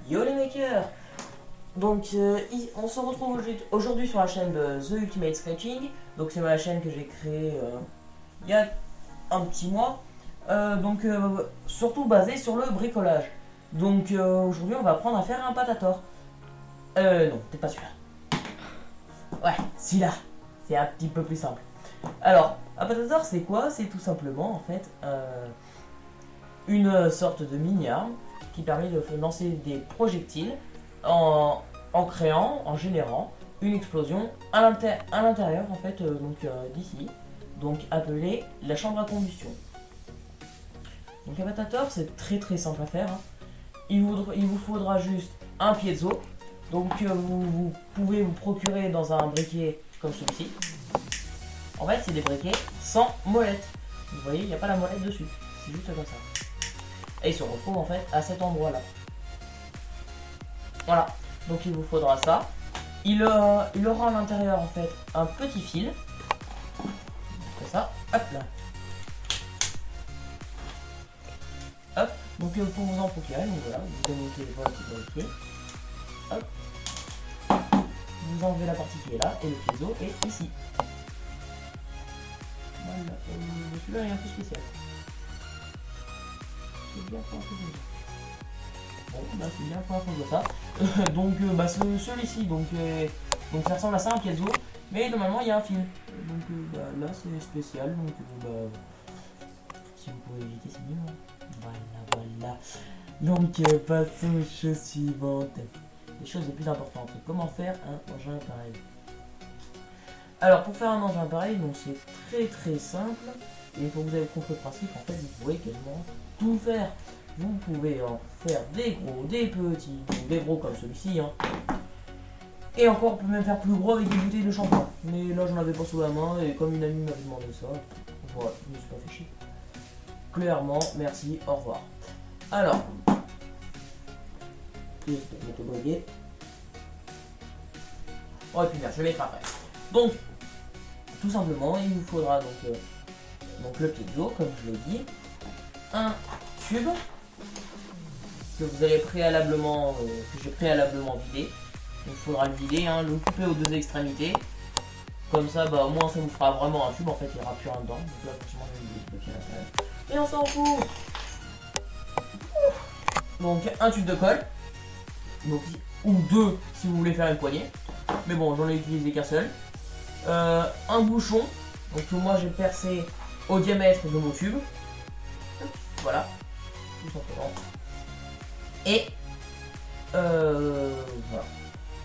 Yo les makers. Donc on se retrouve aujourd'hui sur la chaîne de The Ultimate Sketching. Donc c'est ma chaîne que j'ai créée il y a un petit mois. Surtout basée sur le bricolage. Donc aujourd'hui on va apprendre à faire un patator. Non, peut-être pas celui-là. Ouais, celui-là. C'est un petit peu plus simple. Alors, un patator c'est quoi? C'est tout simplement en fait une sorte de mini-arme qui permet de lancer des projectiles en générant une explosion à l'intérieur en fait d'ici, donc appelée la chambre à combustion. Donc un patator c'est très simple à faire, hein. Il vous faudra juste un piezo, donc vous pouvez vous procurer dans un briquet comme celui-ci. En fait c'est des briquets sans molette, vous voyez il n'y a pas la molette dessus, c'est juste comme ça. Et il se retrouve en fait à cet endroit là. Voilà, donc il vous faudra ça. Il aura à l'intérieur en fait un petit fil. Comme ça, hop là. Hop, donc pour vous en procurer, donc voilà, vous connectez votre briquet. Hop. Vous enlevez la partie qui est là et le piezo est ici. Voilà, celui-là est un peu spécial. C'est bien pour un peu de... Bon, bah c'est bien pour un peu de ça. Donc celui-ci, donc ça ressemble à ça, un piezo, mais normalement il y a un fil. Donc là c'est spécial, donc si vous pouvez éviter c'est mieux. Voilà. Donc passons aux choses suivantes. Les choses les plus importantes. Comment faire un engin pareil? Alors pour faire un engin pareil, donc c'est très simple. Et il faut que vous ayez compris le principe, en fait vous pouvez quasiment tout faire. Vous pouvez en faire des gros, des petits, des gros comme celui-ci, hein. Et encore, on peut même faire plus gros avec des bouteilles de shampoing. Mais là, j'en avais pas sous la main, et comme une amie m'avait demandé ça, voilà, je me suis pas fait chier. Clairement, merci, au revoir. Alors, je vais mettre le briquet. Oh, et puis merde, je vais mettre après. Donc, tout simplement, il vous faudra donc le piezo, comme je l'ai dit, un tube que vous allez préalablement, que j'ai préalablement vidé. Donc il faudra le vider, hein, le couper aux deux extrémités. Comme ça, bah au moins ça vous fera vraiment un tube, en fait il n'y aura plus rien dedans. Donc là forcément je vais vider le papier à l'intérieur. Et on s'en fout. Donc un tube de colle. Donc, ou deux si vous voulez faire une poignée. Mais bon, j'en ai utilisé qu'un seul. Un bouchon. Donc que moi j'ai percé au diamètre de mon tube. Voilà. Tout simplement. Et voilà.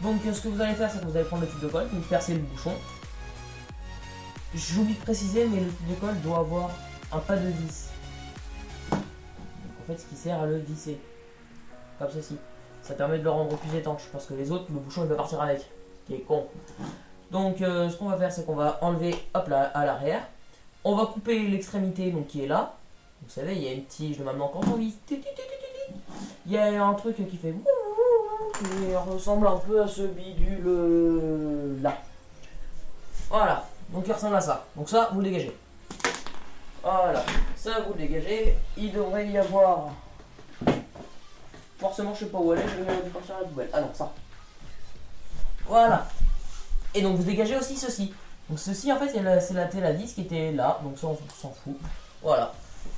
Donc ce que vous allez faire, c'est que vous allez prendre le tube de colle, vous percez le bouchon. J'oublie de préciser, mais le tube de colle doit avoir un pas de vis. Donc en fait, ce qui sert à le visser, comme ceci. Ça permet de le rendre plus étanche, parce que les autres, le bouchon il va partir avec, ce qui est con. Donc ce qu'on va faire, c'est qu'on va enlever, hop là, à l'arrière. On va couper l'extrémité, donc qui est là. Vous savez, il y a une tige normalement quand on visse. Il y a un truc qui fait qui ressemble un peu à ce bidule là. Voilà, donc il ressemble à ça. Donc ça, vous le dégagez. Voilà, ça vous le dégagez. Il devrait y avoir... Forcément, je sais pas où elle est, je vais dû partir à la poubelle. Ah non, ça. Voilà. Et donc vous dégagez aussi ceci. Donc ceci, en fait, c'est la tête à vis qui était là. Donc ça, on s'en fout. Voilà.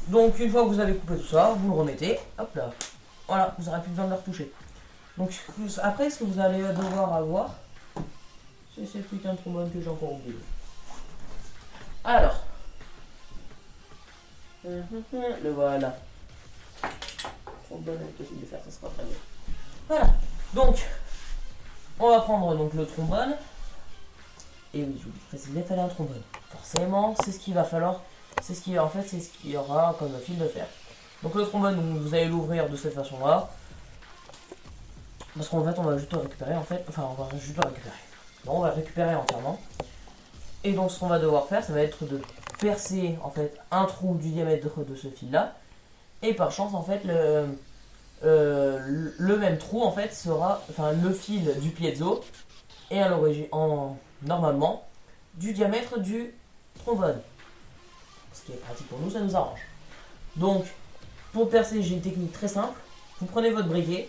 Donc une fois que vous avez coupé tout ça, vous le remettez. Hop là. Voilà, vous n'aurez plus besoin de le retoucher. Donc après, ce que vous allez devoir avoir, c'est cette putain de trombone que j'ai encore oublié. Alors, le voilà. Trombone est possible de faire, ça sera très bien. Voilà. Donc, on va prendre donc le trombone. Et oui, je vous précise, il fallait un trombone. Forcément, c'est ce qu'il va falloir. C'est ce qui, en fait, c'est ce qu'il y aura comme fil de fer. Donc le trombone, vous allez l'ouvrir de cette façon-là. Parce qu'en fait, on va juste le récupérer, en fait. Enfin, on va juste le récupérer. Bon, on va le récupérer entièrement. Et donc, ce qu'on va devoir faire, ça va être de percer, en fait, un trou du diamètre de ce fil-là. Et par chance, en fait, le même trou, en fait, sera... Enfin, le fil du piezo. Et à l'origine, normalement, du diamètre du trombone. Ce qui est pratique pour nous, ça nous arrange. Donc, pour percer, j'ai une technique très simple. Vous prenez votre briquet,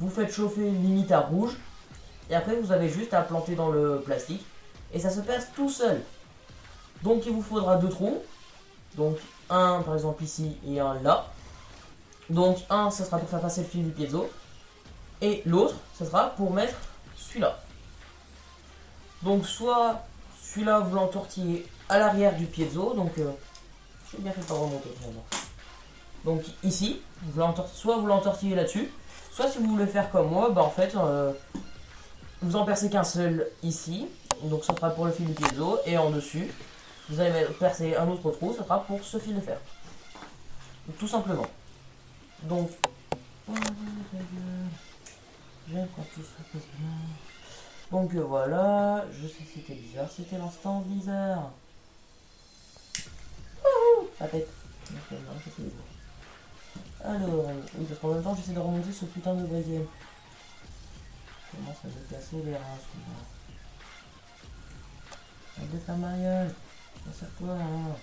vous faites chauffer limite à rouge. Et après vous avez juste à planter dans le plastique. Et ça se perce tout seul. Donc il vous faudra 2 trous. Donc un par exemple ici et un là. Donc un ça sera pour faire passer le fil du piezo. Et l'autre ça sera pour mettre celui-là. Donc soit celui-là vous l'entortillez à l'arrière du piezo. Donc j'ai bien fait pas remonter finalement. Donc ici, soit vous l'entortillez là-dessus. Soit si vous voulez faire comme moi, bah en fait vous en percez qu'un seul ici. Donc ça sera pour le fil du piezo. Et en dessus, vous allez percer un autre trou, ça sera pour ce fil de fer. Tout simplement. Donc, j'aime quand tout se passe bien. Donc voilà, je sais que c'était bizarre, c'était l'instant bizarre. La tête. Alors, oui, parce qu'en même temps j'essaie de remonter ce putain de deuxième. Comment ça me casser les reins souvent. Arrête de faire mariage. Serre-toi, hein.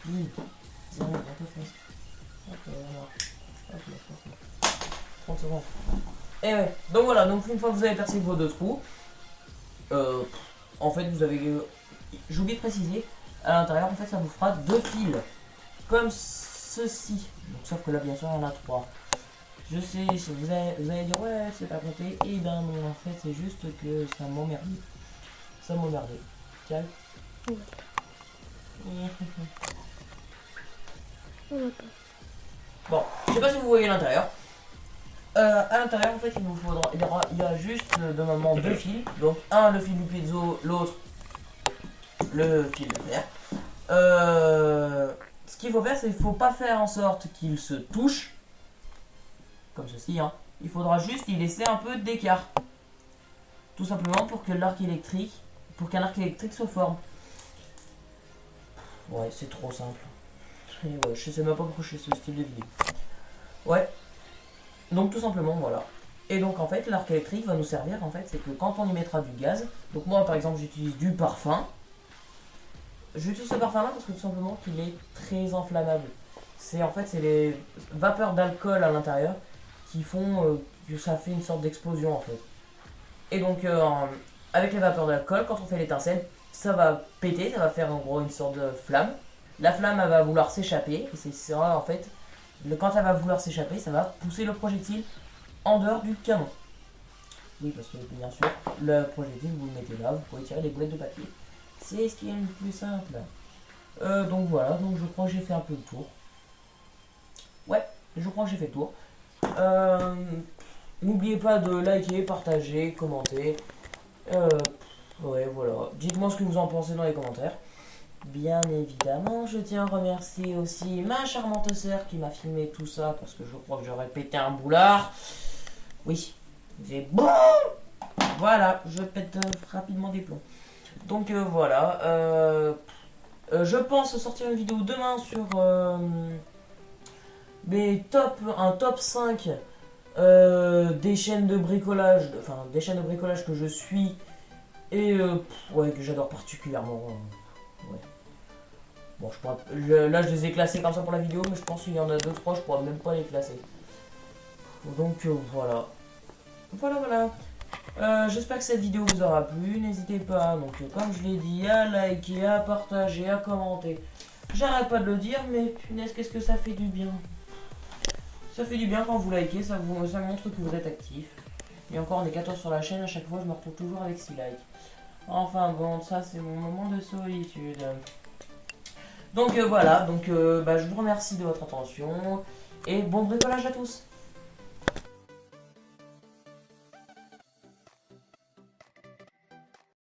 Oui. C'est rien, on te fait. Hop là. Hop là. 30 secondes. Et ouais. Donc voilà, donc une fois que vous avez percé vos 2 trous, en fait vous avez... J'oublie de préciser, à l'intérieur en fait ça vous fera 2 fils. Comme ceci. Donc, sauf que là bien sûr il y en a 3. Je sais, vous allez dire ouais c'est pas compté. Et ben non en fait c'est juste que ça m'emmerdait. Ça m'emmerdait. Tiens. Bon, je sais pas si vous voyez l'intérieur. À l'intérieur, en fait, il vous faudra, il y a juste normalement 2 fils. Donc, un le fil du piezo, l'autre le fil de fer. Ce qu'il faut faire, c'est qu'il faut pas faire en sorte qu'ils se touchent, comme ceci. Hein. Il faudra juste y laisser un peu d'écart, tout simplement pour que l'arc électrique, se forme. Ouais, c'est trop simple. Et ouais, je sais même pas pourquoi je fais ce style de vidéo. Ouais. Donc tout simplement, voilà. Et donc en fait, l'arc électrique va nous servir, en fait, c'est que quand on y mettra du gaz, donc moi par exemple j'utilise du parfum. J'utilise ce parfum là parce que tout simplement qu'il est très inflammable. C'est en fait, c'est les vapeurs d'alcool à l'intérieur qui font que ça fait une sorte d'explosion en fait. Et donc avec les vapeurs d'alcool, quand on fait l'étincelle, ça va péter, ça va faire en gros une sorte de flamme. La flamme elle va vouloir s'échapper, et c'est ça en fait, quand elle va vouloir s'échapper, ça va pousser le projectile en dehors du canon. Oui, parce que bien sûr, le projectile vous le mettez là, vous pouvez tirer des boulettes de papier. C'est ce qui est le plus simple. Donc voilà, donc je crois que j'ai fait un peu le tour. Ouais, je crois que j'ai fait le tour. N'oubliez pas de liker, partager, commenter. Ouais, voilà. Dites-moi ce que vous en pensez dans les commentaires. Bien évidemment, je tiens à remercier aussi ma charmante sœur qui m'a filmé tout ça parce que je crois que j'aurais pété un boulard. Oui, c'est bon. Voilà, je pète rapidement des plombs. Donc voilà. Je pense sortir une vidéo demain sur un top 5 des chaînes de bricolage, que je suis et ouais, que j'adore particulièrement. Ouais. Bon, là je les ai classés comme ça pour la vidéo, mais je pense qu'il y en a 2-3, je pourrais même pas les classer. Donc voilà. Voilà. J'espère que cette vidéo vous aura plu. N'hésitez pas, donc comme je l'ai dit, à liker, à partager, à commenter. J'arrête pas de le dire, mais punaise, qu'est-ce que ça fait du bien. Ça fait du bien quand vous likez, ça montre que vous êtes actif. Et encore, on est 14 sur la chaîne, à chaque fois je me retrouve toujours avec 6 likes. Enfin bon, ça c'est mon moment de solitude. Donc voilà, je vous remercie de votre attention et bon bricolage à tous.